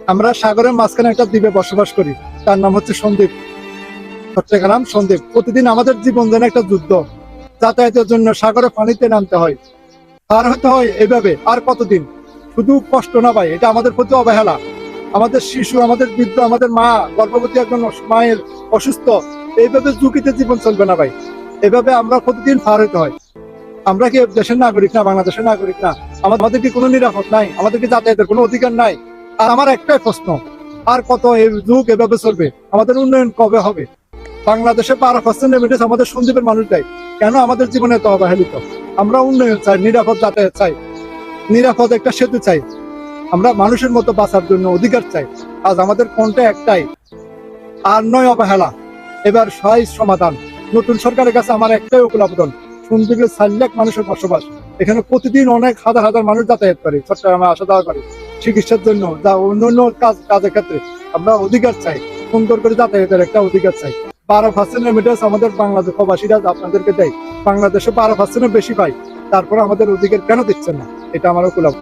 আমরা সাগরের মাঝখানে একটা দ্বীপে বসবাস করি, তার নাম হচ্ছে সন্দ্বীপ, চট্টগ্রাম সন্দ্বীপ। প্রতিদিন আমাদের জীবন যেন একটা যুদ্ধ। যাতায়াতের জন্য সাগরে পানিতে নামতে হয়, পার হতে হয় এভাবে। আর কতদিন? শুধু কষ্ট না ভাই, এটা আমাদের প্রতি অবহেলা। আমাদের শিশু, আমাদের বৃদ্ধ, আমাদের মা, গর্ভবতী একজন মায়ের অসুস্থ, এইভাবে ঝুঁকিতে জীবন চলবে না ভাই। এভাবে আমরা প্রতিদিন পার হতে হয়। আমরা কি দেশের নাগরিক না, বাংলাদেশের নাগরিক না? আমাদের কি কোনো নিরাপদ নাই? আমাদের কি যাতায়াতের কোনো অধিকার নাই? আর আমার একটাই প্রশ্ন, আর কত এই যুগ এভাবে চলবে? আমাদের উন্নয়ন কবে হবে? বাংলাদেশে 12% রেমিটেন্স আমাদের সন্দ্বীপের মানুষ দেয়। কেন আমাদের জীবনে এত অবহেলিত? আমরা উন্নয়ন চাই, নিরাপদ যাতায়াত চাই, নিরাপদ একটা সেতু চাই। আমরা মানুষের মতো বাঁচার জন্য অধিকার চাই। আজ আমাদের কোনটা একটাই, আর নয় অবহেলা। এবার সহায় সমাধান। নতুন সরকারের কাছে আমার একটাই ওকুল আবেদন, সন্দ্বীপে 4 লাখ মানুষের বসবাস। এখানে প্রতিদিন অনেক হাজার হাজার মানুষ যাতায়াত করে, চট্টগ্রামে আসা যাওয়া করে চিকিৎসার জন্য, যা অন্যান্য কাজের ক্ষেত্রে। আমরা অধিকার চাই, সুন্দর করে যাতায়াতের একটা অধিকার চাই। 12% রেমিটেন্স আমাদের বাংলাদেশ প্রবাসীরা আপনাদেরকে দেয়, বাংলাদেশে 12% বেশি পাই, তারপর আমাদের অধিকার কেন দিচ্ছেন না? এটা আমার ওকুল আবেদন।